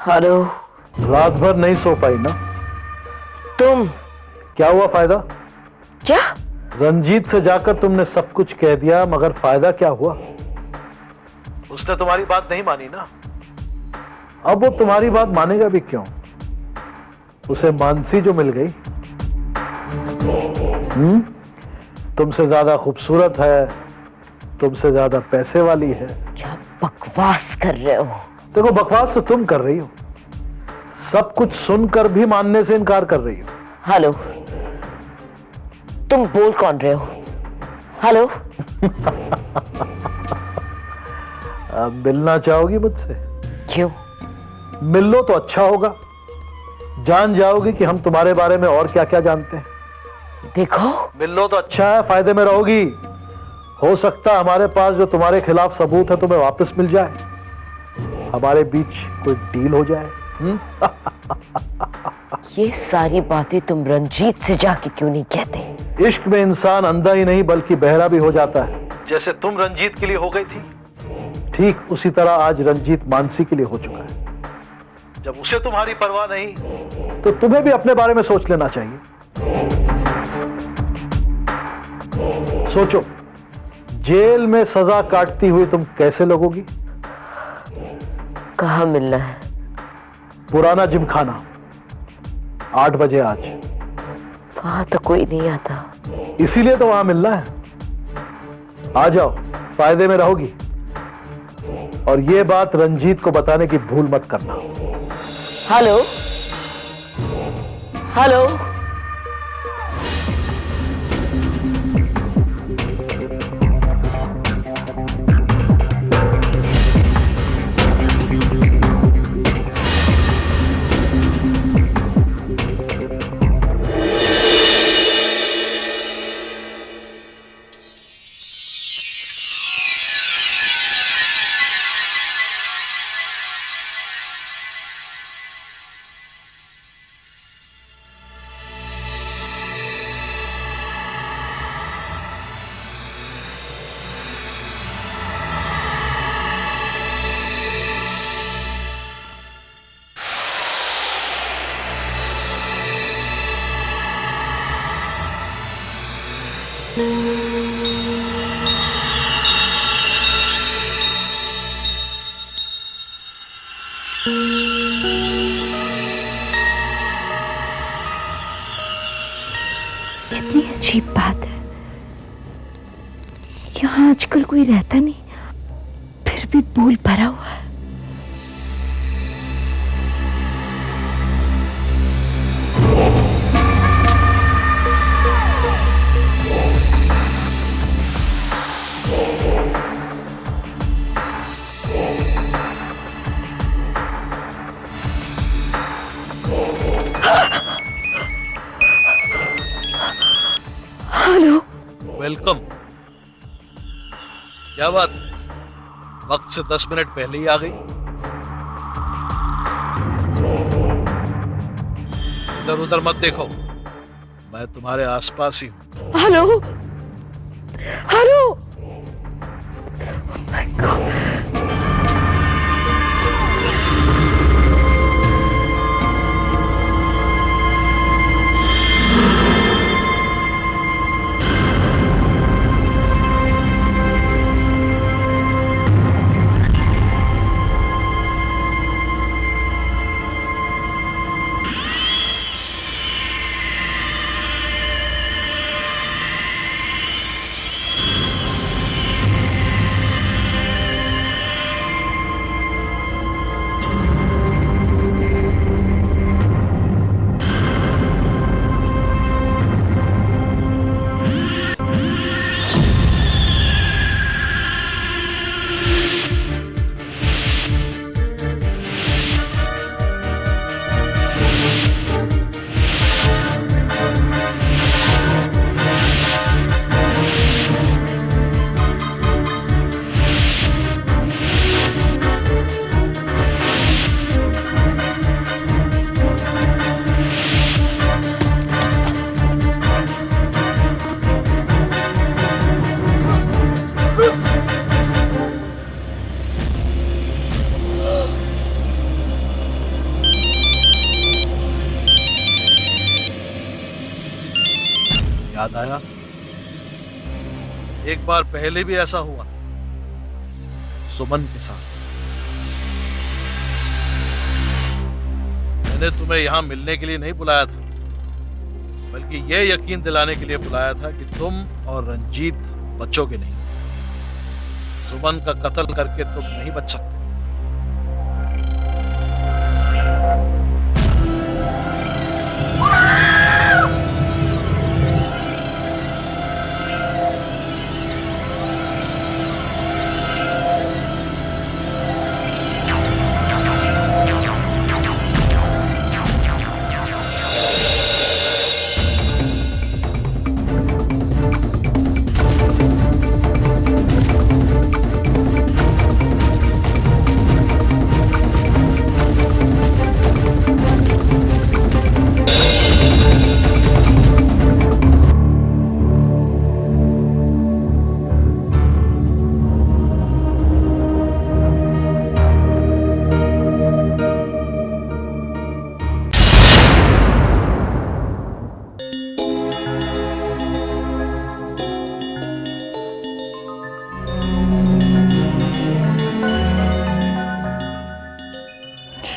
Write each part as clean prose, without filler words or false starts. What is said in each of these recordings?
Hello. रात भर नहीं सो पाई ना? तुम क्या हुआ फायदा? क्या? रंजीत से जाकर तुमने सब कुछ कह दिया, मगर फायदा क्या हुआ? उसने तुम्हारी बात नहीं मानी ना। अब वो तुम्हारी बात मानेगा भी क्यों? उसे मानसी जो मिल गई, तुमसे ज्यादा खूबसूरत है, तुमसे ज्यादा पैसे वाली है। क्या बकवास कर रहे हो? देखो, बकवास तो तुम कर रही हो, सब कुछ सुनकर भी मानने से इनकार कर रही हो। हेलो, तुम बोल कौन रहे हो? हेलो। अब मिलना चाहोगी मुझसे? क्यों? मिल लो तो अच्छा होगा, जान जाओगी कि हम तुम्हारे बारे में और क्या क्या जानते हैं। देखो, मिल लो तो अच्छा है, फायदे में रहोगी। हो सकता है हमारे पास जो तुम्हारे खिलाफ सबूत है तुम्हें वापस मिल जाए, हमारे बीच कोई डील हो जाए। ये सारी बातें तुम रंजीत से जाके क्यों नहीं कहते? इश्क में इंसान अंधा ही नहीं बल्कि बहरा भी हो जाता है। जैसे तुम रंजीत के लिए हो गई थी, ठीक उसी तरह आज रंजीत मानसी के लिए हो चुका है। जब उसे तुम्हारी परवाह नहीं, तो तुम्हें भी अपने बारे में सोच लेना चाहिए। सोचो, जेल में सजा काटती हुई तुम कैसे लगोगी? कहाँ मिलना है? पुराना जिमखाना, 8 बजे आज। वहां तो कोई नहीं आता। इसीलिए तो वहां मिलना है। आ जाओ, फायदे में रहोगी। और यह बात रंजीत को बताने की भूल मत करना। Hello, hello. कितनी अजीब बात है, यहाँ आजकल कोई रहता नहीं, फिर भी भूल भरा हुआ है। हेलो। वेलकम। क्या बात, वक्त से 10 मिनट पहले ही आ गई? इधर उधर मत देखो, मैं तुम्हारे आसपास ही हूं। Hello, hello. Oh my God. बताया? एक बार पहले भी ऐसा हुआ सुमन के साथ। मैंने तुम्हें यहां मिलने के लिए नहीं बुलाया था, बल्कि यह यकीन दिलाने के लिए बुलाया था कि तुम और रंजीत बचोगे नहीं। सुमन का कत्ल करके तुम नहीं बच सकते।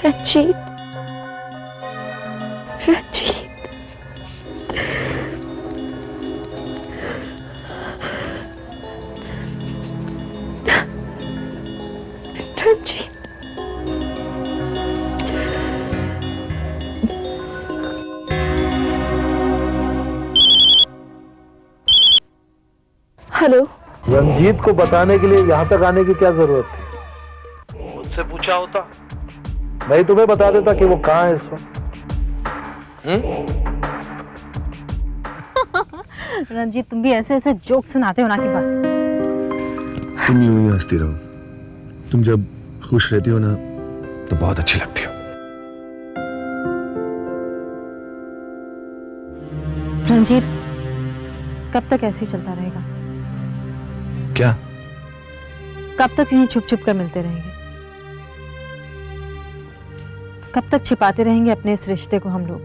रंजीत, रंजीत, रंजीत। हेलो। रंजीत को बताने के लिए यहां तक आने की क्या जरूरत थी? मुझसे पूछा होता, मैं ही तुम्हें बता देता कि वो कहां है इस वक्त। रंजीत, तुम भी ऐसे ऐसे जोक सुनाते हो ना कि बस। तुम यूं ही हंसती रहो। तुम जब खुश रहती हो ना तो बहुत अच्छी लगती हो। रंजीत, कब तक ऐसे ही चलता रहेगा? क्या? कब तक यहीं छुप छुप कर मिलते रहेंगे? कब तक छिपाते रहेंगे अपने इस रिश्ते को हम लोग?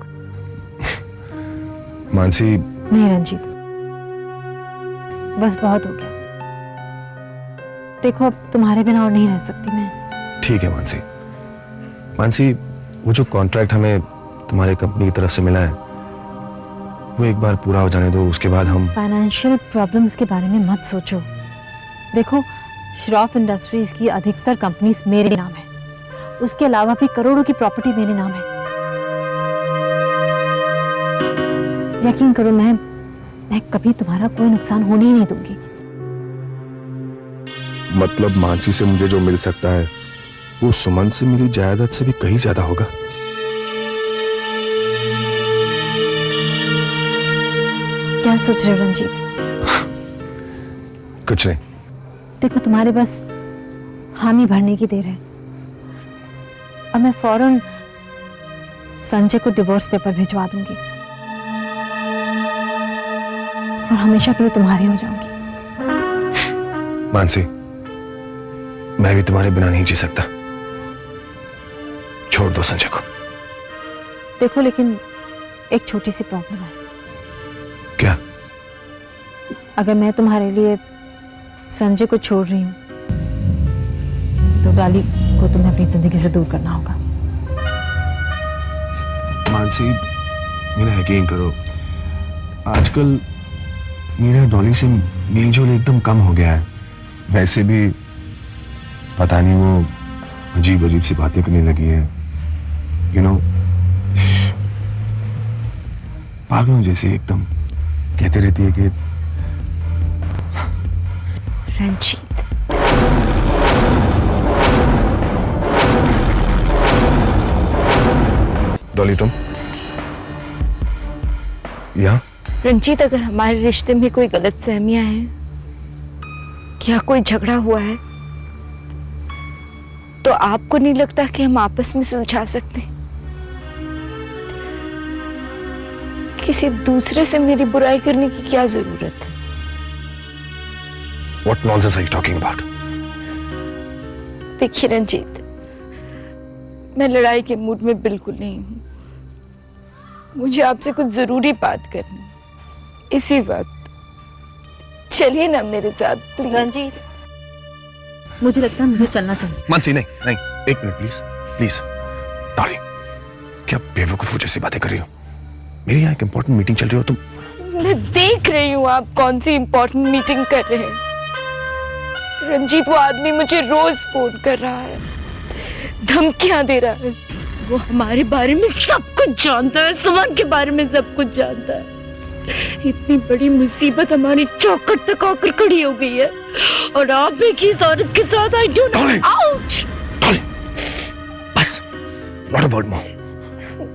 मानसी। नहीं रंजीत, बस बहुत हो गया। देखो, अब तुम्हारे बिना और नहीं रह सकती मैं। ठीक है मानसी। मानसी, वो जो कॉन्ट्रैक्ट हमें तुम्हारे कंपनी की तरफ से मिला है वो एक बार पूरा हो जाने दो, उसके बाद हम। फाइनेंशियल प्रॉब्लम्स के बारे में मत सोचो। देखो, श्रॉफ इंडस्ट्रीज की अधिकतर कंपनीज मेरे नाम है, उसके अलावा भी करोड़ों की प्रॉपर्टी मेरे नाम है। यकीन करो, मैं कभी तुम्हारा कोई नुकसान होने ही नहीं दूंगी। मतलब मानसी से मुझे जो मिल सकता है वो सुमन से मिली जायदाद से भी कहीं ज्यादा होगा। क्या सोच रहे हो रंजीत? कुछ नहीं। देखो, तुम्हारे बस हामी भरने की देर है और मैं फौरन संजय को डिवोर्स पेपर भिजवा दूंगी और हमेशा के लिए तुम्हारी हो जाऊंगी। मानसी, मैं भी तुम्हारे बिना नहीं जी सकता। छोड़ दो संजय को। देखो, लेकिन एक छोटी सी प्रॉब्लम है। क्या? अगर मैं तुम्हारे लिए संजय को छोड़ रही हूं तो डाली को तुम्हें अपनी जिंदगी से दूर करना होगा। मानसी, मेरा यकीन करो, आजकल मेरा डॉली से मेलजोल एकदम कम हो गया है। वैसे भी पता नहीं वो अजीब अजीब सी बातें करने लगी है, यू नो, पागलों जैसी एकदम कहते रहती है कि। रंजीत, डॉली, तुम यहाँ? रंजीत, अगर हमारे रिश्ते में कोई गलतफहमियां हैं, क्या कोई झगड़ा हुआ है, तो आपको नहीं लगता कि हम आपस में सुलझा सकते हैं? किसी दूसरे से मेरी बुराई करने की क्या जरूरत है? What nonsense are you talking about? देखिए रंजीत, मैं लड़ाई के मूड में बिल्कुल नहीं हूं। मुझे आपसे कुछ जरूरी बात करनी है। इसी वक्त। चलिए ना मेरे साथ प्लीज। रंजीत, मुझे लगता है मुझे चलना चाहिए। मानसी नहीं नहीं, एक मिनट प्लीज प्लीज। डार्लिंग, क्या बेवकूफों जैसी बातें कर रही हो? मेरी यहाँ एक इंपॉर्टेंट मीटिंग चल रही हो तुम। मैं देख रही हूँ आप कौन सी इंपॉर्टेंट मीटिंग कर रहे हैं। रंजीत, वो आदमी मुझे रोज फोन कर रहा है, धमकियां दे रहा है। वो हमारे बारे में सब कुछ जानता है, सुमन के बारे में सब कुछ जानता है। इतनी बड़ी मुसीबत हमारी चौखट तक आकर खड़ी हो गई है और आप एक ही औरत के साथ। I don't ouch. बस, not a word more,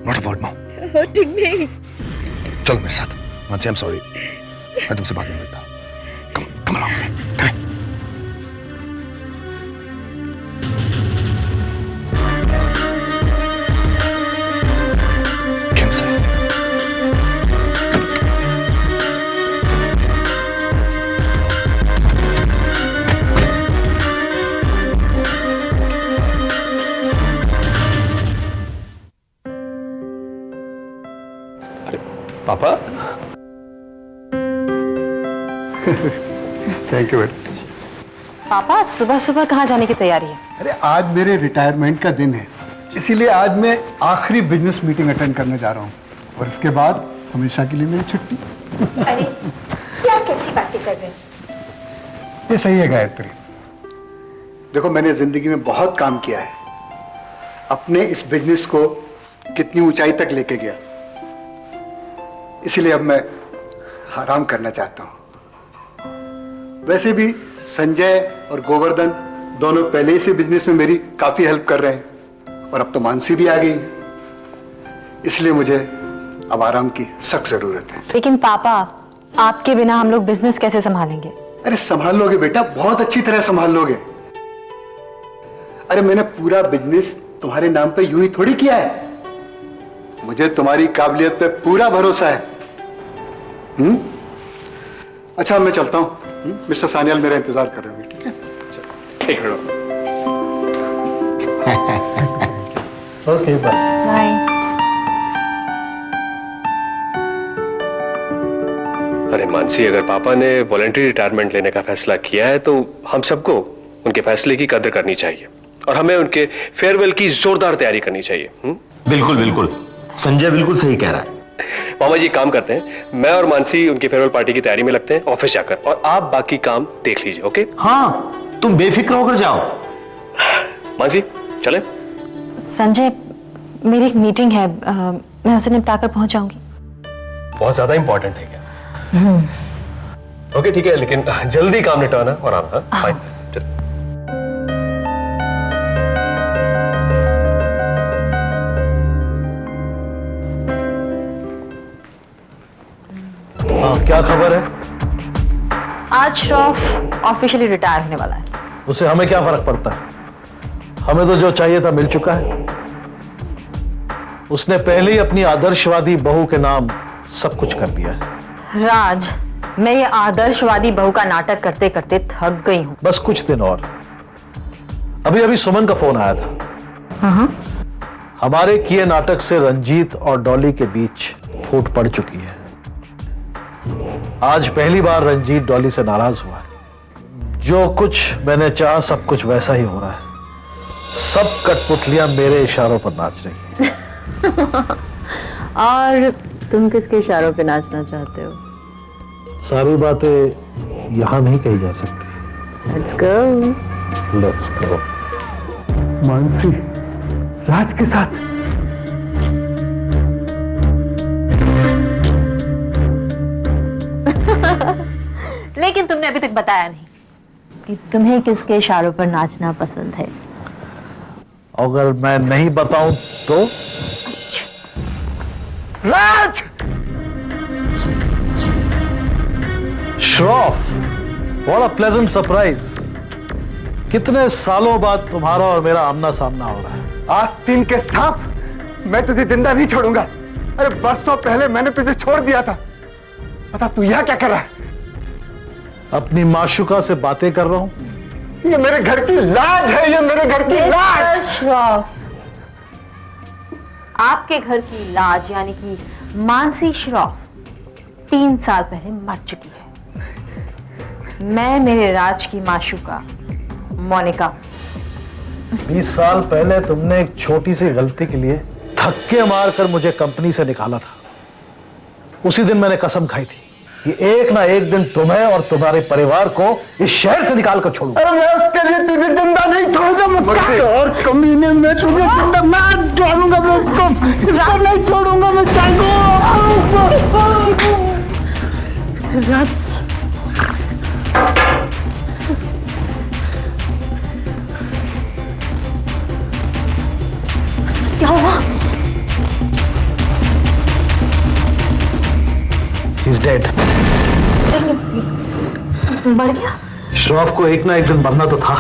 not a word more. Hurting me. चलो मेरे साथ। मानसी, आई एम सॉरी, मैं तुमसे बात नहीं करता। कम अलोंग, कम। पापा। थैंक यू बेटा। पापा, सुबह सुबह कहाँ जाने की तैयारी है? अरे आज मेरे रिटायरमेंट का दिन है, इसीलिए आज मैं आखिरी बिजनेस मीटिंग अटेंड करने जा रहा हूँ और इसके बाद हमेशा के लिए मेरी छुट्टी। अरे क्या कैसी बातें कर रहे हैं? ये सही है गायत्री। देखो, मैंने जिंदगी में बहुत काम किया है, अपने इस बिजनेस को कितनी ऊंचाई तक लेके गया, इसलिए अब मैं आराम करना चाहता हूं। वैसे भी संजय और गोवर्धन दोनों पहले ही से बिजनेस में मेरी काफी हेल्प कर रहे हैं और अब तो मानसी भी आ गई, इसलिए मुझे अब आराम की सख्त जरूरत है। लेकिन पापा, आपके बिना हम लोग बिजनेस कैसे संभालेंगे? अरे संभाल लोगे बेटा, बहुत अच्छी तरह संभाल लोगे। अरे मैंने पूरा बिजनेस तुम्हारे नाम पे यूं ही थोड़ी किया है, मुझे तुम्हारी काबिलियत पे पूरा भरोसा है। अच्छा, मैं चलता हूँ। मिस्टर सान्याल मेरा इंतजार कर रहे होंगे, ठीक है? ठीक है। Okay, bye. बाय। अरे मानसी, अगर पापा ने वॉलंटरी रिटायरमेंट लेने का फैसला किया है तो हम सबको उनके फैसले की कदर करनी चाहिए और हमें उनके फेयरवेल की जोरदार तैयारी करनी चाहिए। बिल्कुल बिल्कुल, संजय बिल्कुल सही कह रहा है। मामा जी, काम करते हैं, मैं और मानसी उनकी फेयरवेल पार्टी की तैयारी में लगते हैं ऑफिस जाकर, और आप बाकी काम देख लीजिए। ओके? हाँ, तुम बेफिक्र होकर जाओ। मानसी, चले? संजय, मेरी एक मीटिंग है, मैं उसे निपटाकर पहुंच जाऊंगी। बहुत ज्यादा इंपॉर्टेंट है क्या? ओके ठीक है, लेकिन जल्दी काम निपटाना और आना। बाय। हाँ, क्या खबर है? आज श्रॉफ ऑफिशियली रिटायर होने वाला है। उससे हमें क्या फर्क पड़ता है? हमें तो जो चाहिए था मिल चुका है। उसने पहले ही अपनी आदर्शवादी बहू के नाम सब कुछ कर दिया है। राज, मैं ये आदर्शवादी बहू का नाटक करते करते थक गई हूँ। बस कुछ दिन और। अभी अभी सुमन का फोन आया था। हमारे किए नाटक से रंजीत और डॉली के बीच फूट पड़ चुकी है। आज पहली बार रंजीत डॉली से नाराज हुआ है। जो कुछ मैंने चाहा सब कुछ वैसा ही हो रहा है। सब कठपुतलियां मेरे इशारों पर नाच रही हैं। और तुम किसके इशारों पे नाचना चाहते हो? सारी बातें यहां नहीं कही जा सकती। Let's go. Let's go. Mansi Raj के साथ? लेकिन तुमने अभी तक बताया नहीं कि तुम्हें किसके इशारों पर नाचना पसंद है। अगर मैं नहीं बताऊं तो? Raj! Shroff, what a pleasant surprise. कितने सालों बाद तुम्हारा और मेरा आमना सामना हो रहा है। आस्तीन के सांप, मैं तुझे जिंदा नहीं छोड़ूंगा। अरे बरसों पहले मैंने तुझे छोड़ दिया था, पता तू यहां क्या कर रहा है? अपनी माशुका से बातें कर रहा हूं। ये मेरे घर की लाज है, ये मेरे घर की लाज। श्रॉफ, आपके घर की लाज यानी कि मानसी श्रॉफ 3 साल पहले मर चुकी है। मैं मेरे राज की माशूका मोनिका। 20 साल पहले तुमने एक छोटी सी गलती के लिए धक्के मारकर मुझे कंपनी से निकाला था। उसी दिन मैंने कसम खाई थी कि एक ना एक दिन तुम्हें और तुम्हारे परिवार को इस शहर से निकाल कर छोड़ूंगा। अरे मैं उसके लिए तुझे जिंदा नहीं छोड़ूंगा। मैं और कमीने में तुझे जिंदा मैं छोड़ूंगा। मैं उसको नहीं छोड़ूंगा। मैं क्या हुआ? He's dead. मर गया? श्रॉफ को एक ना एक दिन मरना तो था,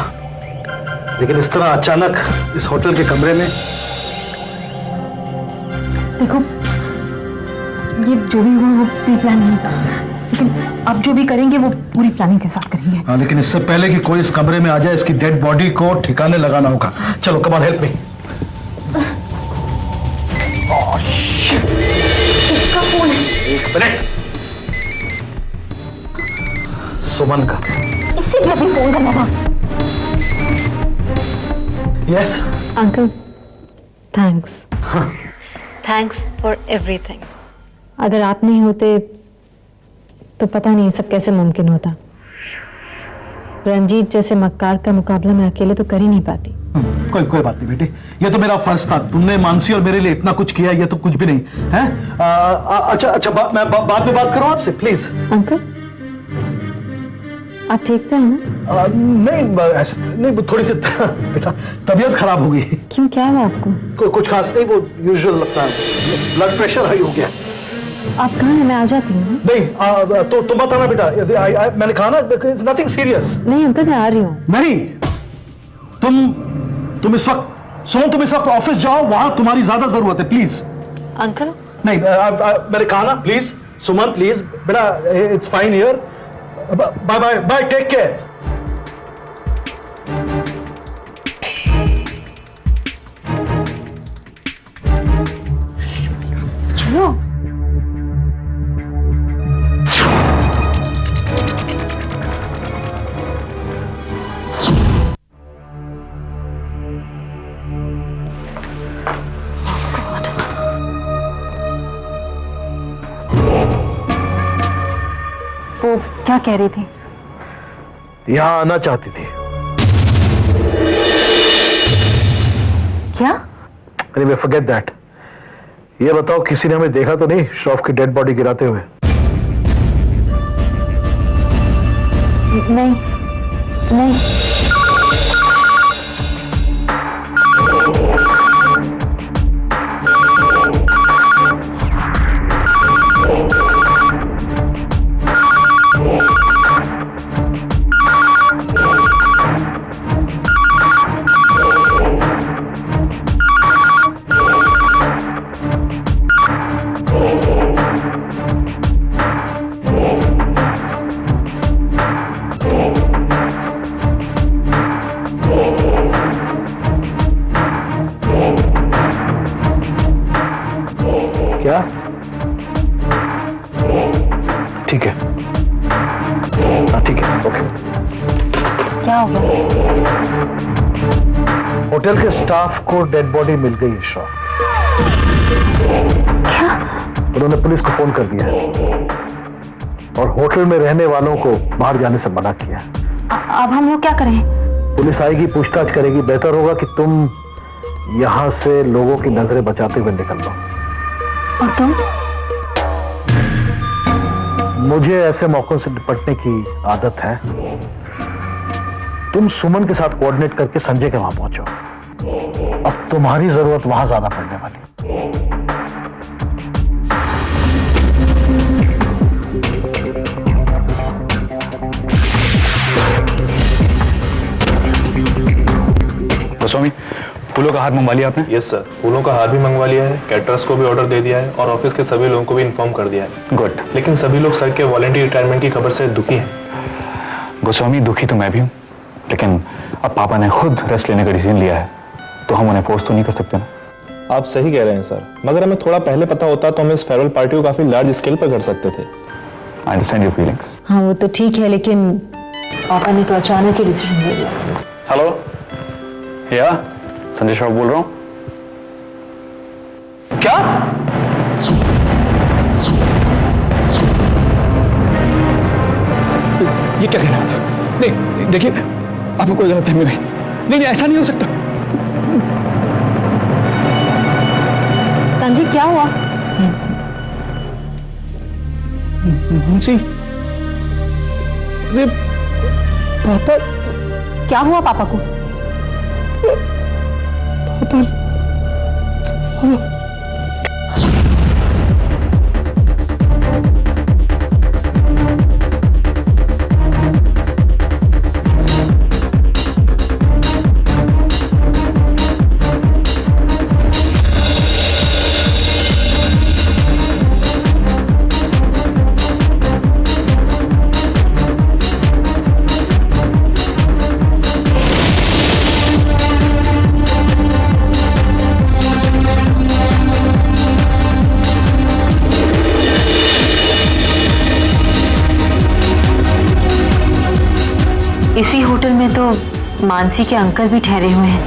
लेकिन इस तरह अचानक इस होटल के कमरे में। देखो, ये जो भी हुआ वो प्री प्लान नहीं था, लेकिन अब जो भी करेंगे वो पूरी प्लानिंग के साथ करेंगे। हाँ, लेकिन इससे पहले कि कोई इस कमरे में आ जाए, इसकी डेड बॉडी को ठिकाने लगाना होगा। चलो, कम ऑन, हेल्प मी। किसका फोन है? एक मिनट। सुमन का। इससे भी अभी फोन करना था। Yes uncle, thanks. Thanks for everything. अगर आप नहीं होते तो पता नहीं सब कैसे मुमकिन होता। रंजीत जैसे मक्कार का मुकाबला मैं अकेले तो कर ही नहीं पाती। कोई बात नहीं बेटी, ये तो मेरा फर्ज था। तुमने मानसी और मेरे लिए इतना कुछ किया, ये तो कुछ भी नहीं है। अच्छा, मैं बाद में बात करूं आपसे, प्लीज। अंकल, आप ठीक तो है ना? नहीं, ऐसे नहीं, थोड़ी सी बेटा तबीयत खराब हो गई। क्यों, क्या हुआ आपको? कुछ खास नहीं, वो यूजुअल लगता है, ब्लड प्रेशर हाई हो गया। आप कहाँ हैं? मैं आ जाती हूँ। नहीं, तो तुम बताना बेटा। मैंने कहा ना, इट्स नथिंग सीरियस। नहीं अंकल, मैं आ रही हूँ। नहीं, तुम इस वक्त सुमन, तुम इस वक्त ऑफिस जाओ, वहां तुम्हारी ज्यादा जरूरत है, प्लीज। अंकल? नहीं, मैंने कहा ना, प्लीज सुमन, प्लीज बेटा, it's fine here. Bye bye bye, take care. चलो। वो क्या कह रही थी? यहां आना चाहती थी। क्या? Anyway, forget that. ये बताओ, किसी ने हमें देखा तो नहीं श्रॉफ की डेड बॉडी गिराते हुए? नहीं नहीं। क्या? ठीक है, हाँ ठीक है, ओके। क्या हो गया? होटल के स्टाफ को डेड बॉडी मिल गई है श्रॉफ की। उन्होंने पुलिस को फोन कर दिया है और होटल में रहने वालों को बाहर जाने से मना किया है। अब हम लोग क्या करें? पुलिस आएगी, पूछताछ करेगी। बेहतर होगा कि तुम यहां से लोगों की नजरें बचाते हुए निकल लो। और तुम? मुझे ऐसे मौकों से निपटने की आदत है। तुम सुमन के साथ कोऑर्डिनेट करके संजय के वहां पहुंचो। अब तुम्हारी जरूरत वहां ज्यादा पड़ने वाली। गोस्वामी, फूलों का हार मंगवा लिया आपने? यस सर, फूलों का हार भी मंगवा लिया है, कैटरर्स को भी ऑर्डर दे दिया है और ऑफिस के सभी लोगों को भी इन्फॉर्म कर दिया है। गुड। लेकिन सभी लोग सर के वॉलंटरी रिटायरमेंट की खबर से दुखी हैं। गोस्वामी, दुखी तो मैं भी हूँ, लेकिन अब पापा ने खुद रेस्ट लेने का डिसीजन लिया है, तो हम उन्हें फोर्स तो नहीं कर सकते ना। आप सही कह रहे हैं सर, मगर हमें थोड़ा पहले पता होता तो हम इस फेयरवेल पार्टी को काफी लार्ज स्केल पर कर सकते थे। I understand your feelings. हाँ वो तो ठीक है, लेकिन पापा ने तो अचानक ही डिसीजन ले लिया। हेलो, या संजय श्रॉफ बोल रहा हूँ। क्या? ये क्या कह रहे हैं आप? नहीं देखिए, आपको कोई गलतफहमी हुई। नहीं, ऐसा नहीं हो सकता। संजय क्या हुआ? मुंशी, पापा। क्या हुआ पापा को? पापा इसी होटल में तो मानसी के अंकल भी ठहरे हुए हैं।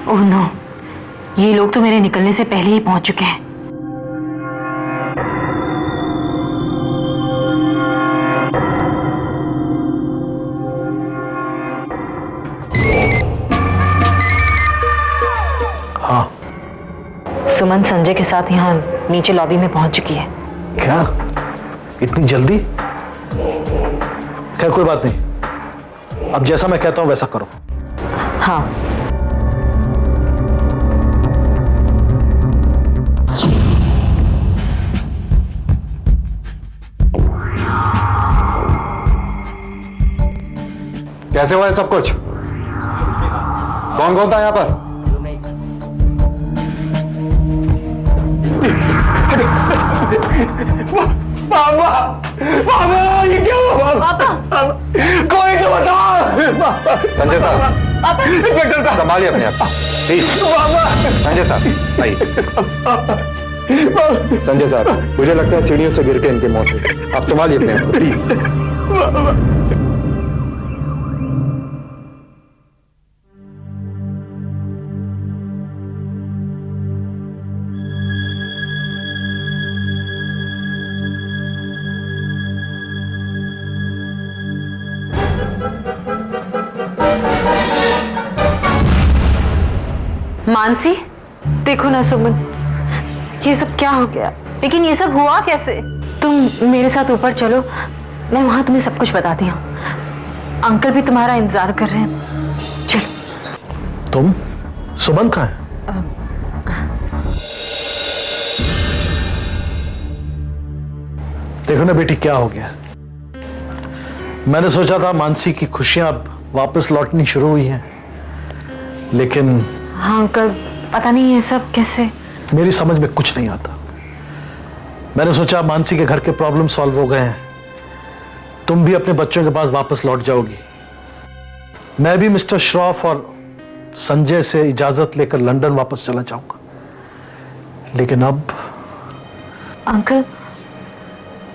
ओह नो, ये लोग तो मेरे निकलने से पहले ही पहुंच चुके हैं। हाँ, सुमन संजय के साथ यहाँ नीचे लॉबी में पहुंच चुकी है। क्या इतनी जल्दी? खैर कोई बात नहीं, अब जैसा मैं कहता हूं वैसा करो। हाँ, कैसे हुआ है सब कुछ? कौन कौन था यहाँ पर? पापा, पापा, ये क्या हुआ? पापा, कोई तो बताओ। संजय साहब, इंस्पेक्टर साहब, संभालिए अपने आप। प्लीज संजय साहब आइए। संजय साहब, मुझे लगता है सीढ़ियों से गिर के इनकी मौत हुई। आप संभालिए अपने आप प्लीज। मानसी, देखो ना सुमन, ये सब क्या हो गया? लेकिन ये सब हुआ कैसे? तुम मेरे साथ ऊपर चलो, मैं वहां तुम्हें सब कुछ बताती हूँ। अंकल भी तुम्हारा इंतजार कर रहे हैं। चलो। तुम? सुमन कहाँ है? देखो ना बेटी, क्या हो गया। मैंने सोचा था मानसी की खुशियां अब वापस लौटनी शुरू हुई हैं, लेकिन हाँ अंकल, पता नहीं ये सब कैसे। मेरी समझ में कुछ नहीं आता। मैंने सोचा मानसी के घर के प्रॉब्लम सॉल्व हो गए हैं, तुम भी अपने बच्चों के पास वापस लौट जाओगी। मैं भी मिस्टर श्रॉफ और संजय से इजाजत लेकर लंदन वापस चला जाऊंगा। लेकिन अब अंकल,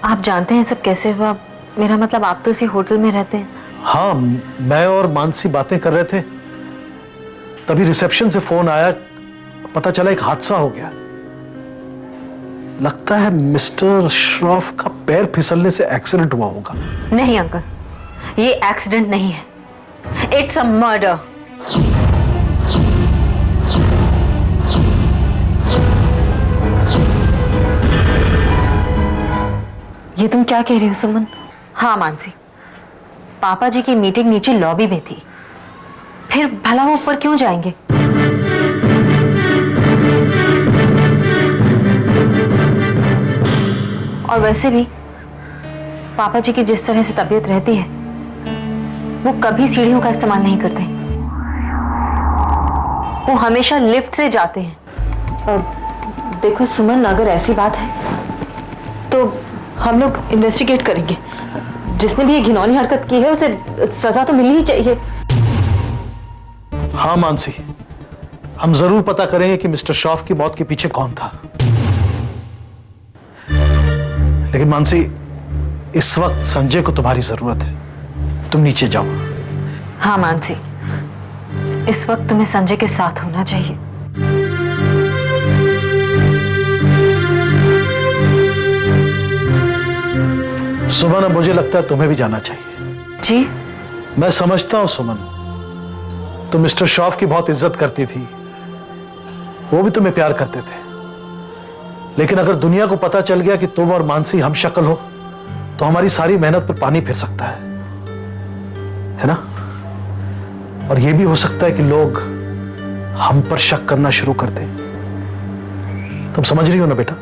आप जानते हैं सब कैसे हुआ? मेरा मतलब, आप तो इसी होटल में रहते हैं। हाँ, मैं और मानसी बातें कर रहे थे, तभी रिसेप्शन से फोन आया, पता चला एक हादसा हो गया। लगता है मिस्टर श्रॉफ का पैर फिसलने से एक्सीडेंट हुआ होगा। नहीं अंकल, ये एक्सीडेंट नहीं है, इट्स अ मर्डर। ये तुम क्या कह रही हो सुमन? हाँ मानसी, पापा जी की मीटिंग नीचे लॉबी में थी, फिर भला वो ऊपर क्यों जाएंगे? और वैसे भी पापा जी की जिस तरह से तबीयत रहती है, वो कभी सीढ़ियों का इस्तेमाल नहीं करते, वो हमेशा लिफ्ट से जाते हैं। देखो सुमन, अगर ऐसी बात है तो हम लोग इन्वेस्टिगेट करेंगे। जिसने भी ये घिनौनी हरकत की है उसे सजा तो मिलनी ही चाहिए। हाँ मानसी, हम जरूर पता करेंगे कि मिस्टर श्रॉफ की मौत के पीछे कौन था। लेकिन मानसी, इस वक्त संजय को तुम्हारी जरूरत है। तुम नीचे जाओ। हाँ मानसी, इस वक्त तुम्हें संजय के साथ होना चाहिए। सुमन, अब मुझे लगता है तुम्हें भी जाना चाहिए। जी? मैं समझता हूं सुमन, तुम मिस्टर श्रॉफ की बहुत इज्जत करती थी, वो भी तुम्हें प्यार करते थे। लेकिन अगर दुनिया को पता चल गया कि तुम और मानसी हम शक्ल हो, तो हमारी सारी मेहनत पर पानी फिर सकता है ना? और यह भी हो सकता है कि लोग हम पर शक करना शुरू कर दें। तुम समझ रही हो ना बेटा?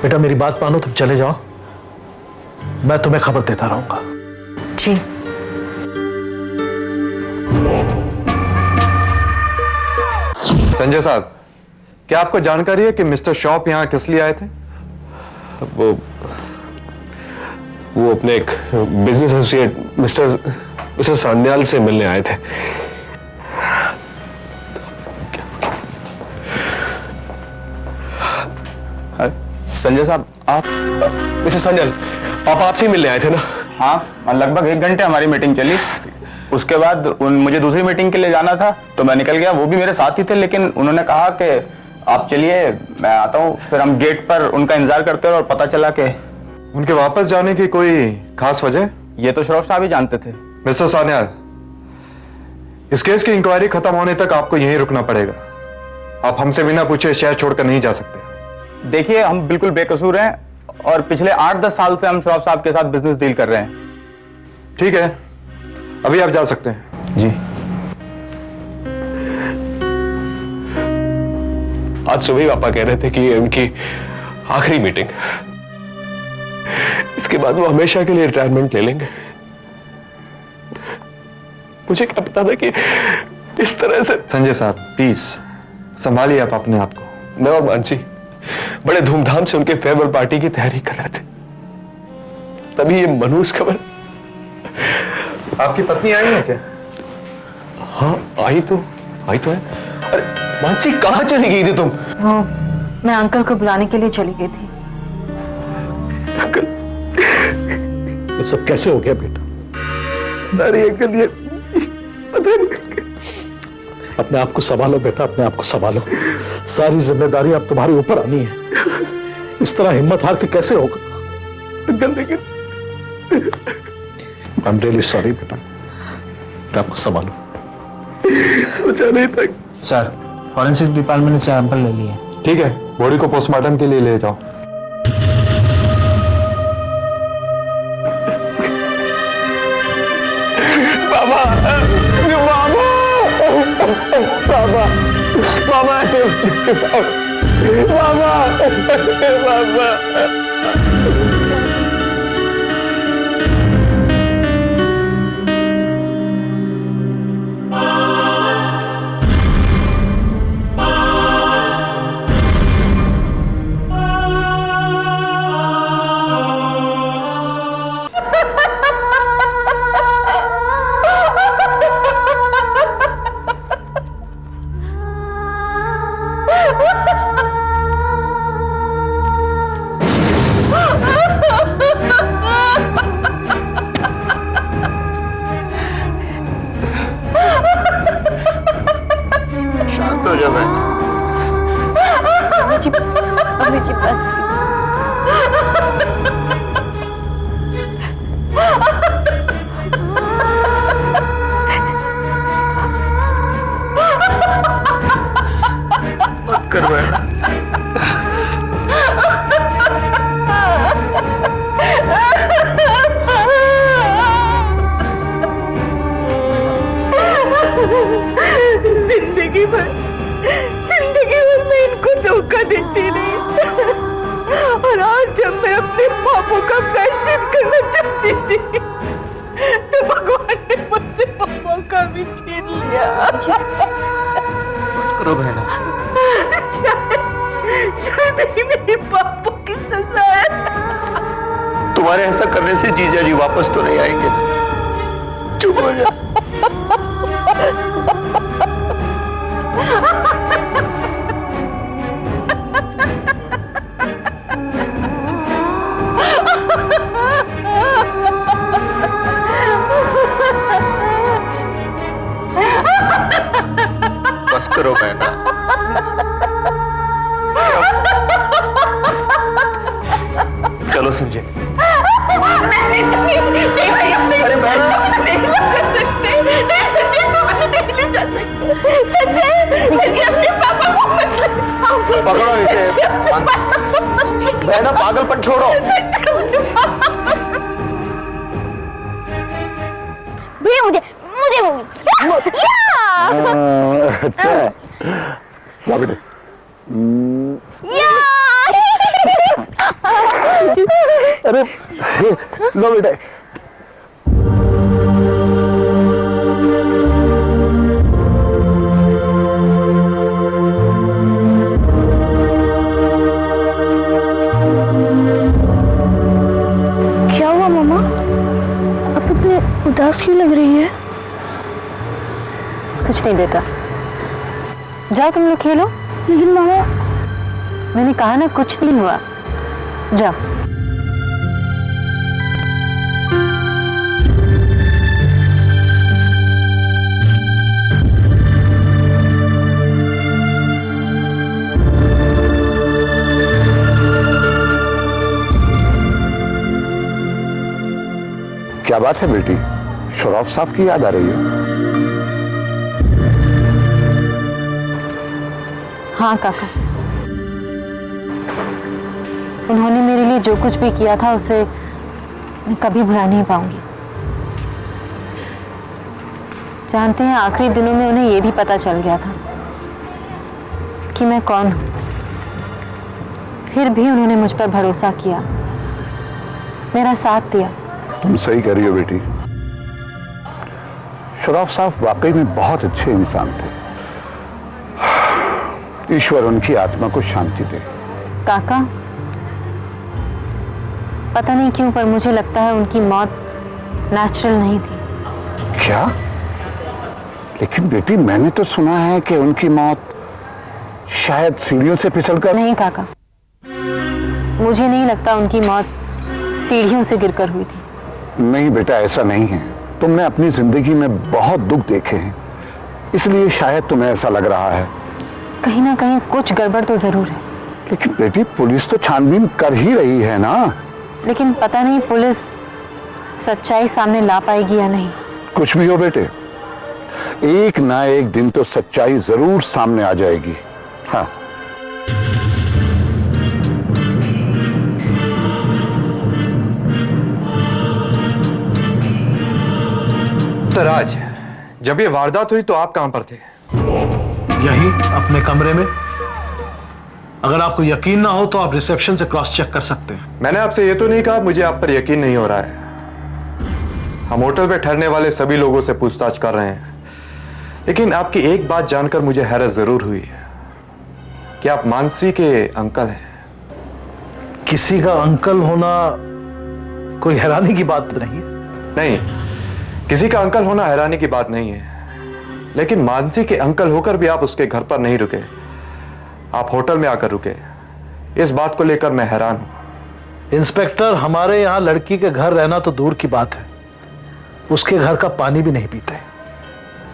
बेटा मेरी बात मानो, तुम चले जाओ, मैं तुम्हें खबर देता रहूंगा। जी। संजय साहब, क्या आपको जानकारी है कि मिस्टर श्रॉफ यहाँ किस लिए आए थे? वो अपने एक बिजनेस एसोसिएट मिस्टर सान्याल से मिलने आए थे। संजय साहब, आप? मिस्टर सान्याल, पापा आपसे मिलने आए थे ना? हाँ, लगभग 1 घंटे हमारी मीटिंग चली। उसके बाद मुझे दूसरी मीटिंग के लिए जाना था, तो मैं निकल गया। वो भी मेरे साथ ही थे, लेकिन उन्होंने कहा कि आप चलिए, मैं आता हूँ। फिर हम गेट पर उनका इंतजार करते रहे और पता चला कि उनके वापस जाने की कोई खास वजह? ये तो श्रॉफ साहब ही जानते थे। मिस्टर सान्याल, इस केस की इंक्वायरी खत्म होने तक आपको यहीं रुकना पड़ेगा। आप हमसे बिना पूछे शहर छोड़कर नहीं जा सकते। देखिए, हम बिल्कुल बेकसूर हैं और पिछले 8-10 साल से हम श्रॉफ साहब के साथ बिजनेस डील कर रहे हैं। ठीक है, अभी आप जा सकते हैं। जी। आज सुबह पापा कह रहे थे कि ये उनकी आखिरी मीटिंग, इसके बाद वो हमेशा के लिए रिटायरमेंट ले लेंगे। मुझे क्या पता था कि इस तरह से। संजय साहब, प्लीज संभालिए आप अपने आप को। मैं और मानसी बड़े धूमधाम से उनके फेयरवेल पार्टी की तैयारी कर रहे थे, तभी ये मनहूस खबर। आपकी पत्नी आई है क्या? हाँ, आई तो है। अरे मानसी, कहां चली गई थी तुम? वो मैं अंकल को बुलाने के लिए चली गई थी। अंकल? ये सब कैसे हो गया बेटा? अरे अंकल, ये पता नहीं। अपने आप को संभालो बेटा, अपने आप को संभालो। सारी जिम्मेदारी अब तुम्हारे ऊपर आनी है। इस तरह हिम्मत हार के कैसे होगा? अंकल लेकिन आई एम रियली सॉरी बेटा, आपको संभालो। सोचा नहीं था। सर, फॉरेंसिक डिपार्टमेंट ने सैंपल ले लिए। ठीक है, बॉडी को पोस्टमार्टम के लिए ले जाओ। बाबा, बाबा, बाबा, बाबा, बाबा। शांत हो जाओ। अम्मी जी बस मत करो यार। जिंदगी भर मैं इनको धोखा देती रही, और आज जब मैं अपने पापों का प्रायश्चित करना चाहती थी, तो भगवान ने मुझसे वो मौका भी छीन लिया। बस करो बहना। शायद ही मेरे पापों की सजा है। तुम्हारे ऐसा करने से जीजा जी वापस तो नहीं आएंगे ना? चुप हो जा। बस करो बहना। चलो संजय। अरे पकड़ो इसे। बहना पागलपन छोड़ो। भैया मुझे मुझे अच्छा क्या बेटे? अरे लो बेटे। क्या हुआ मामा? आप इतने उदास क्यों लग रही है? कुछ नहीं बेटा, जाओ तुम लोग खेलो। लेकिन मामा, मैंने कहा ना कुछ नहीं हुआ, जाओ। क्या बात है बेटी, शराफ साहब की याद आ रही है? हाँ काका, उन्होंने मेरे लिए जो कुछ भी किया था उसे मैं कभी भुला नहीं पाऊंगी। जानते हैं, आखिरी दिनों में उन्हें यह भी पता चल गया था कि मैं कौन हूं, फिर भी उन्होंने मुझ पर भरोसा किया, मेरा साथ दिया। तुम सही कह रही हो बेटी, शराफ साहब वाकई में बहुत अच्छे इंसान थे। ईश्वर उनकी आत्मा को शांति दे। काका, पता नहीं क्यों पर मुझे लगता है उनकी मौत नेचुरल नहीं थी। क्या? लेकिन बेटी, मैंने तो सुना है कि उनकी मौत शायद सीढ़ियों से फिसलकर। नहीं काका, मुझे नहीं लगता उनकी मौत सीढ़ियों से गिरकर हुई थी। नहीं बेटा, ऐसा नहीं है। तुमने अपनी जिंदगी में बहुत दुख देखे हैं, इसलिए शायद तुम्हें ऐसा लग रहा है। कहीं ना कहीं कुछ गड़बड़ तो जरूर है। लेकिन बेटी, पुलिस तो छानबीन कर ही रही है ना। लेकिन पता नहीं पुलिस सच्चाई सामने ला पाएगी या नहीं। कुछ भी हो बेटे, एक ना एक दिन तो सच्चाई जरूर सामने आ जाएगी। हाँ। तो राज, जब ये वारदात हुई तो आप कहां पर थे? यहीं अपने कमरे में। अगर आपको यकीन ना हो तो आप रिसेप्शन से क्रॉस चेक कर सकते हैं। मैंने आपसे ये तो नहीं कहा मुझे आप पर यकीन नहीं हो रहा है। हम होटल पे ठहरने वाले सभी लोगों से पूछताछ कर रहे हैं, लेकिन आपकी एक बात जानकर मुझे हैरत जरूर हुई है कि आप मानसी के अंकल हैं। किसी का अंकल होना कोई हैरानी की बात नहीं है। नहीं, किसी का अंकल होना हैरानी की बात नहीं है, लेकिन मानसी के अंकल होकर भी आप उसके घर पर नहीं रुके, आप होटल में आकर रुके। इस बात को लेकर मैं हैरान हूं। इंस्पेक्टर, हमारे यहां लड़की के घर रहना तो दूर की बात है, उसके घर का पानी भी नहीं पीते।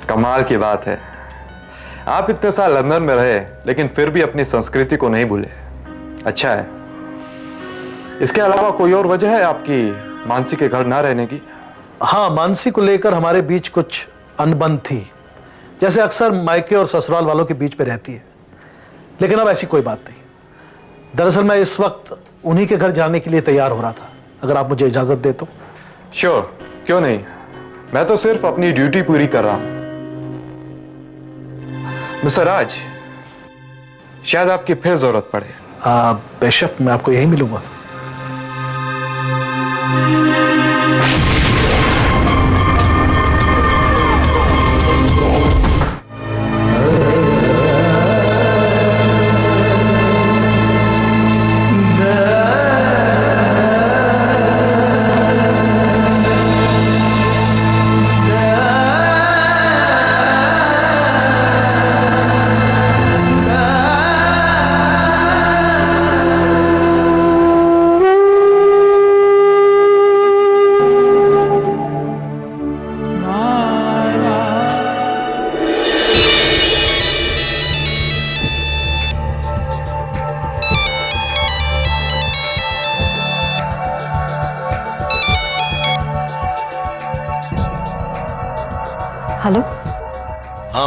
कमाल की बात है, आप इतने साल लंदन में रहे लेकिन फिर भी अपनी संस्कृति को नहीं भूले। अच्छा है। इसके अलावा कोई और वजह है आपकी मानसी के घर ना रहने की? हाँ, मानसी को लेकर हमारे बीच कुछ अनबन थी, जैसे अक्सर मायके और ससुराल वालों के बीच में रहती है। लेकिन अब ऐसी कोई बात नहीं। दरअसल मैं इस वक्त उन्हीं के घर जाने के लिए तैयार हो रहा था, अगर आप मुझे इजाजत दे तो। श्योर, क्यों नहीं। मैं तो सिर्फ अपनी ड्यूटी पूरी कर रहा हूं। मिस्टर राज, शायद आपकी फिर जरूरत पड़े। बेशक, मैं आपको यही मिलूंगा।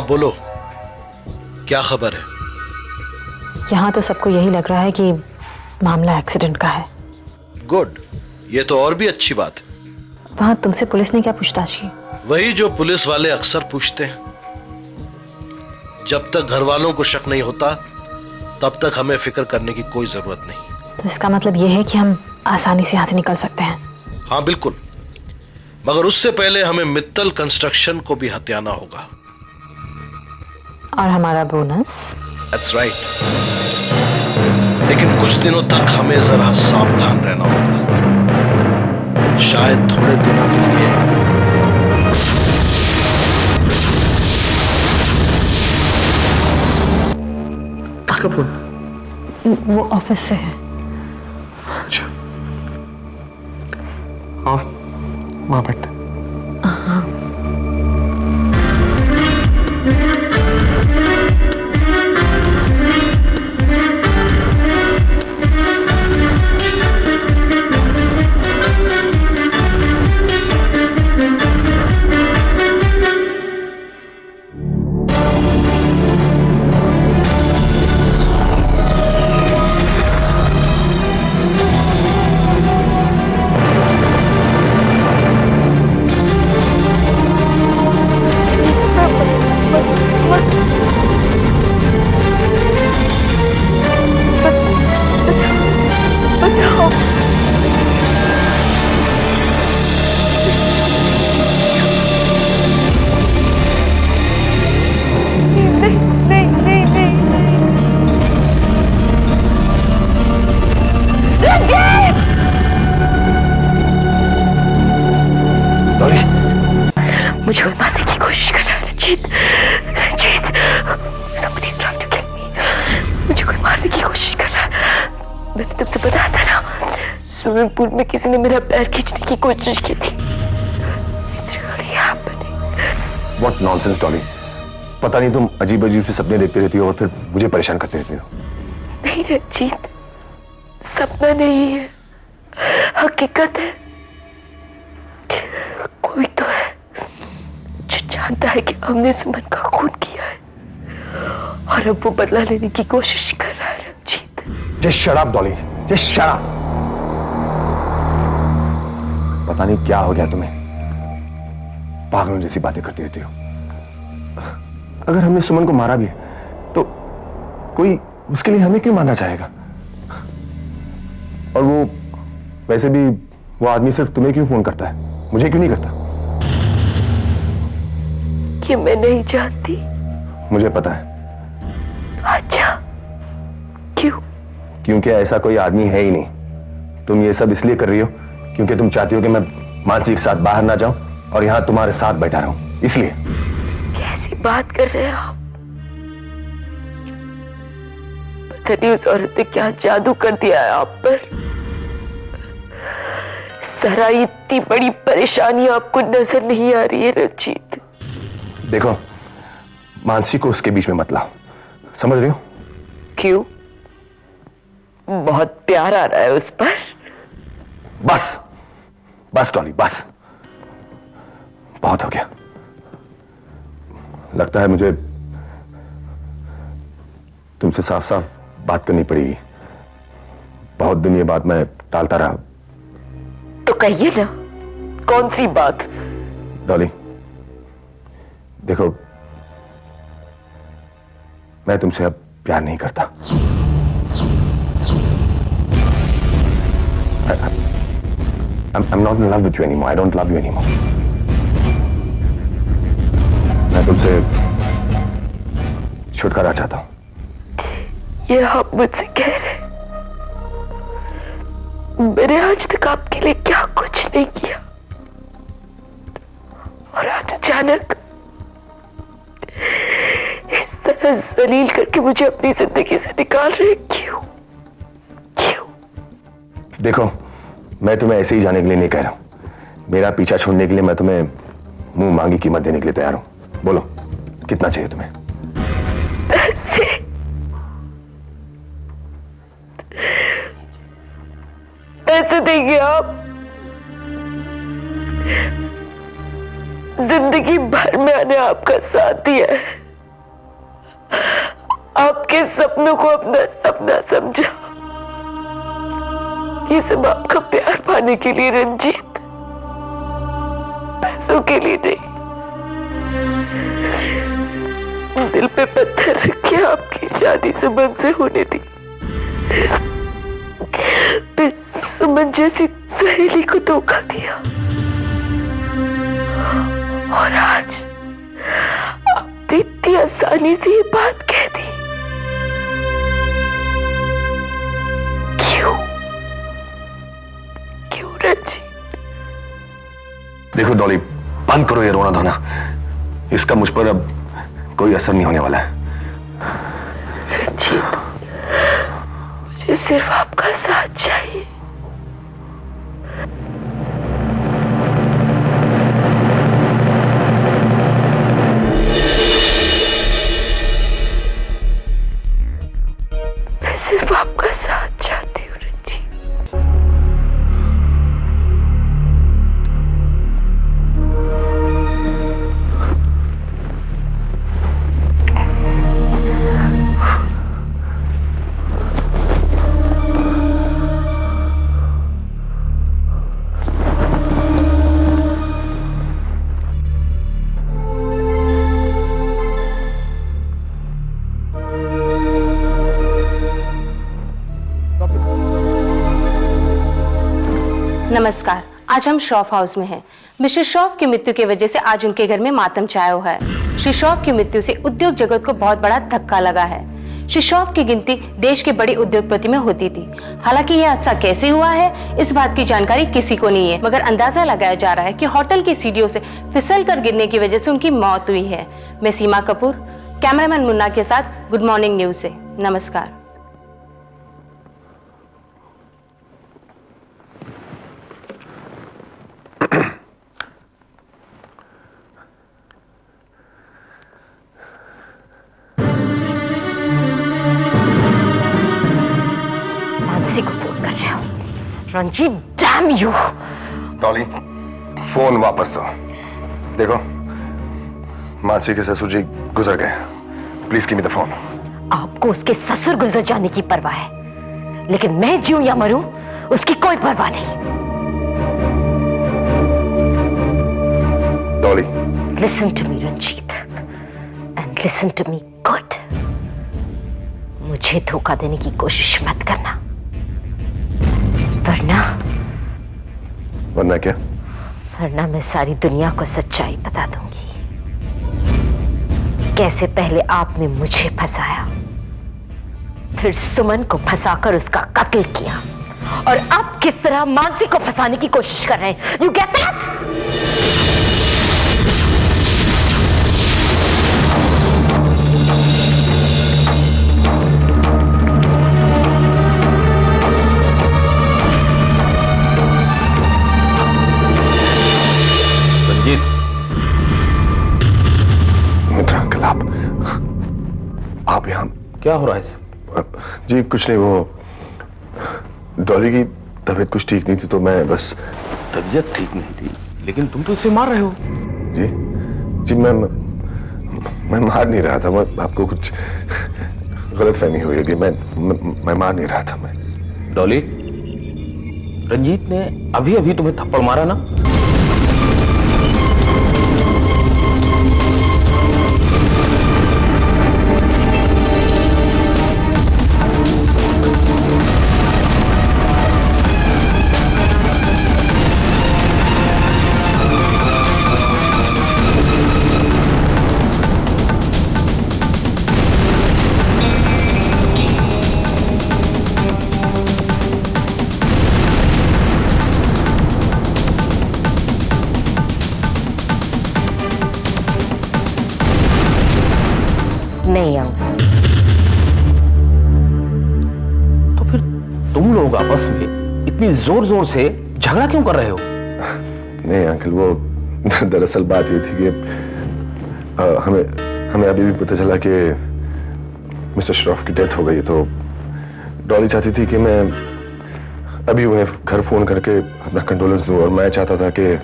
हाँ बोलो, क्या खबर है? यहाँ तो सबको यही लग रहा है कि मामला एक्सीडेंट का है। गुड, ये तो और भी अच्छी बात है। वहां तुमसे पुलिस ने क्या पूछताछ की? वही जो पुलिस वाले अक्सर पूछते हैं। जब तक घर वालों को शक नहीं होता तब तक हमें फिक्र करने की कोई जरूरत नहीं। तो इसका मतलब यह है कि हम आसानी से यहाँ से निकल सकते हैं? हाँ बिल्कुल, मगर उससे पहले हमें मित्तल कंस्ट्रक्शन को भी हथियाना होगा। और हमारा बोनस? That's right. लेकिन कुछ दिनों तक हमें जरा सावधान रहना होगा, शायद थोड़े दिनों के लिए। किसका फोन? वो ऑफिस से है। अच्छा, हाँ वहां बैठते। मुझे कोई मारने की कोशिश कर रहा है। Ranjit, Ranjit, somebody is trying to kill me. मुझे कोई मारने की कोशिश कर रहा है। मैंने तुमसे बताया था ना, स्विमिंग पूल में किसी ने मेरा पैर खींचने की कोशिश की थी। It's really happening. What nonsense, Dolly. पता नहीं तुम अजीब अजीब से सपने देखती रहती हो और फिर मुझे परेशान करती रहती हो। नहीं रंजीत, सपना नहीं है, हकीकत है। कोई तो है जो जानता है कि हमने सुमन का खून किया है और अब वो बदला लेने की कोशिश कर रहा है। Ranjit, Just shut up, Dolly. Just shut up। पता नहीं क्या हो गया तुम्हें, पागलों जैसी बातें करती रहती हो। अगर हमने सुमन को मारा भी है तो कोई उसके लिए हमें क्यों मारना चाहेगा? और वो वैसे भी वो आदमी सिर्फ तुम्हें क्यों फोन करता है, मुझे क्यों नहीं करता? कि मैं नहीं जानती। मुझे पता है। अच्छा, क्यों? क्योंकि ऐसा कोई आदमी है ही नहीं। तुम ये सब इसलिए कर रही हो क्योंकि तुम चाहती हो कि मैं मानसी के साथ बाहर ना जाऊं और यहां तुम्हारे साथ बैठा रहूं, इसलिए। कैसी बात कर रहे हैं आप? पता नहीं उस औरत ने क्या जादू कर दिया है आप पर। जरा इतनी बड़ी परेशानी आपको नजर नहीं आ रही है रंजीत? देखो, मानसी को उसके बीच में मत लाओ, समझ रही हो? क्यों? बहुत प्यार आ रहा है उस पर? बस बस डॉली, बस बहुत हो गया। लगता है मुझे तुमसे साफ साफ बात करनी पड़ेगी। बहुत दिन ये बात मैं टालता रहा। तो कहिए ना, कौन सी बात? डॉली देखो, मैं तुमसे अब प्यार नहीं करता। I'm not in love with you anymore. I don't love you anymore. मैं तुमसे छुटकारा चाहता हूं। ये आप मुझसे कह रहे हैं? मैंने आज तक आपके लिए क्या कुछ नहीं किया और आज अचानक इस तरह जलील करके मुझे अपनी जिंदगी से निकाल रहे। क्यों? क्यों? देखो, मैं तुम्हें ऐसे ही जाने के लिए नहीं कह रहा हूं। मेरा पीछा छोड़ने के लिए मैं तुम्हें मुंह मांगी कीमत देने के लिए तैयार हूं। बोलो, कितना चाहिए तुम्हें? पैसे? पैसे देंगे आप? जिंदगी भर मैंने आपका साथ दिया है, आपके सपनों को अपना सपना समझा। ये सब आपका प्यार पाने के लिए रंजीत, पैसों के लिए नहीं। दिल पे पत्थर रख के आपकी शादी सुमन से होने दी। फिर सुमन जैसी सहेली को धोखा दिया और आज आपने इतनी आसानी से ये बात कह दी। क्यों क्यों रंजीत? देखो डॉली, बंद करो ये रोना धोना। इसका मुझ पर अब कोई असर नहीं होने वाला है। रंजीत, मुझे सिर्फ आपका साथ चाहिए। मैं सिर्फ आपका साथ चाहती हूँ रंजीत। नमस्कार, आज हम श्रॉफ हाउस में हैं। मिस्टर श्रॉफ की मृत्यु की वजह से आज उनके घर में मातम छाया हुआ है। श्री श्रॉफ की मृत्यु से उद्योग जगत को बहुत बड़ा धक्का लगा है। श्री श्रॉफ की गिनती देश के बड़े उद्योगपति में होती थी। हालांकि यह हादसा कैसे हुआ है, इस बात की जानकारी किसी को नहीं है, मगर अंदाजा लगाया जा रहा है कि होटल की सीढ़ियों से फिसल कर गिरने की वजह से उनकी मौत हुई है। मैं सीमा कपूर, कैमरामैन मुन्ना के साथ गुड मॉर्निंग न्यूज से। नमस्कार। मानसी को फोन कर रहे हो। Ranjit, damn you. Dolly, phone वापस दो। देखो, मानसी के ससुर जी गुजर गए। Please give me the phone. आपको उसके ससुर गुजर जाने की परवाह है, लेकिन मैं जीऊं या मरूं उसकी कोई परवाह नहीं। Dolly, listen to me Ranjit, and listen to me good. मुझे धोखा देने की कोशिश मत करना, वरना क्या? वरना मैं सारी दुनिया को सच्चाई बता दूंगी। कैसे पहले आपने मुझे फंसाया, फिर सुमन को फंसाकर उसका कत्ल किया, और अब किस तरह मानसी को फंसाने की कोशिश कर रहे हैं। You get that? अंकल, आप यहाँ क्या हो रहा है सब? जी कुछ नहीं, वो डॉली की तबीयत कुछ ठीक नहीं थी तो मैं बस। तबीयत ठीक नहीं थी, लेकिन तुम तो इसे मार रहे हो। जी जी, मैं मार नहीं रहा था। मैं आपको कुछ गलतफहमी हुई होगी। मैं मार नहीं रहा था। मैं डॉली, रंजीत ने अभी अभी तुम्हें थप्पड़ मारा ना? नहीं आऊं। तो फिर तुम लोग आपस में इतनी जोर जोर से झगड़ा क्यों कर रहे हो? नहीं अंकल, वो दरअसल बात ये थी कि हमें अभी भी पता चला कि मिस्टर श्रॉफ की डेथ हो गई। तो डॉली चाहती थी कि मैं अभी उन्हें घर फोन करके अपना कंडोलेंस दूं, और मैं चाहता था कि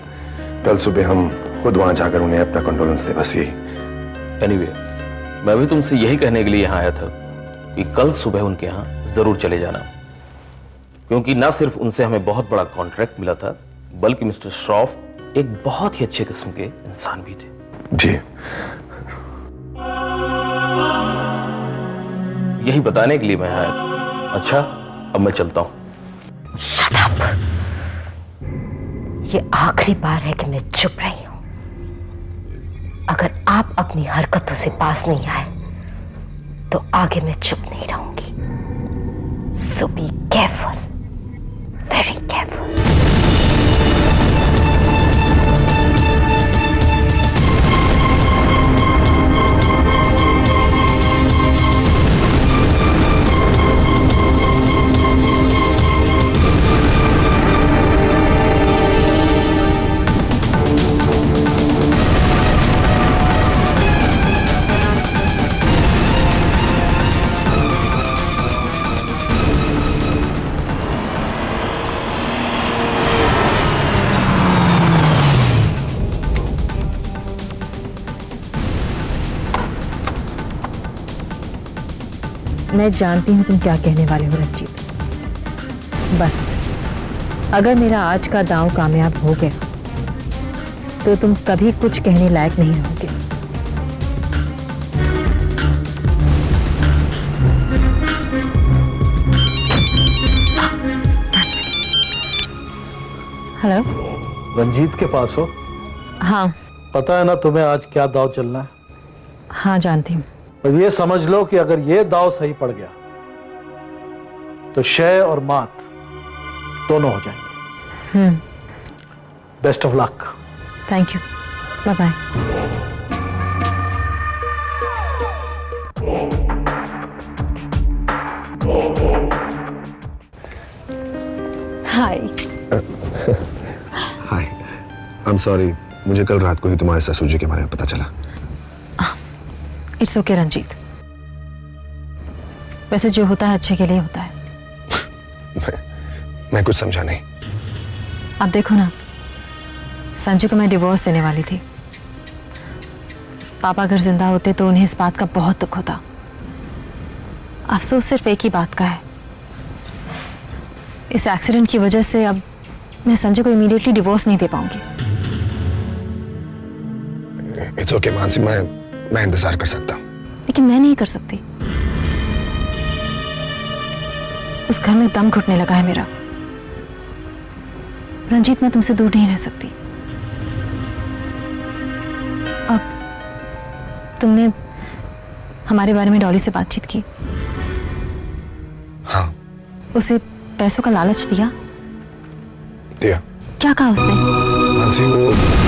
कल सुबह हम खुद वहां जाकर उन्हें अपना कंडोलेंस दें। बस यही। एनीवे, मैं भी तुमसे यही कहने के लिए यहाँ आया था कि कल सुबह उनके यहाँ जरूर चले जाना, क्योंकि ना सिर्फ उनसे हमें बहुत बड़ा कॉन्ट्रैक्ट मिला था, बल्कि मिस्टर श्रॉफ एक बहुत ही अच्छे किस्म के इंसान भी थे। जी, यही बताने के लिए मैं आया था। अच्छा, अब मैं चलता हूं। Shut up. ये आखिरी बार है कि मैं चुप रही हूं। अगर आप अपनी हरकतों से पास नहीं आए तो आगे मैं चुप नहीं रहूंगी। सो बी केयरफुल, वेरी केयरफुल। मैं जानती हूं तुम क्या कहने वाले हो रंजीत। बस अगर मेरा आज का दांव कामयाब हो गया तो तुम कभी कुछ कहने लायक नहीं रहोगे। हेलो, रंजीत के पास हो? हाँ। पता है ना तुम्हें आज क्या दाव चलना है? हाँ जानती हूँ। बस ये समझ लो कि अगर ये दाव सही पड़ गया तो शय और मात दोनों हो जाएंगे। Best of luck. Thank you, bye bye. Hi. Hi, I am sorry, मुझे कल रात को ही तुम्हारे ससुर जी के बारे में पता चला। इट्स ओके रंजीत, वैसे जो होता है अच्छे के लिए होता है। मैं कुछ समझा नहीं। अब देखो ना, संजय को मैं डिवोर्स देने वाली थी। पापा अगर जिंदा होते तो उन्हें इस बात का बहुत दुख होता। अफसोस सिर्फ एक ही बात का है, इस एक्सीडेंट की वजह से अब मैं संजय को इमीडिएटली डिवोर्स नहीं दे पाऊंगी। इट्स ओके मानसी, मैं इंतजार कर सकता हूँ। लेकिन मैं नहीं कर सकती। उस घर में दम घुटने लगा है मेरा। रंजीत, मैं तुमसे दूर नहीं रह सकती। अब तुमने हमारे बारे में डॉली से बातचीत की? हाँ। उसे पैसों का लालच दिया? दिया। क्या कहा उसने? मानसी, वो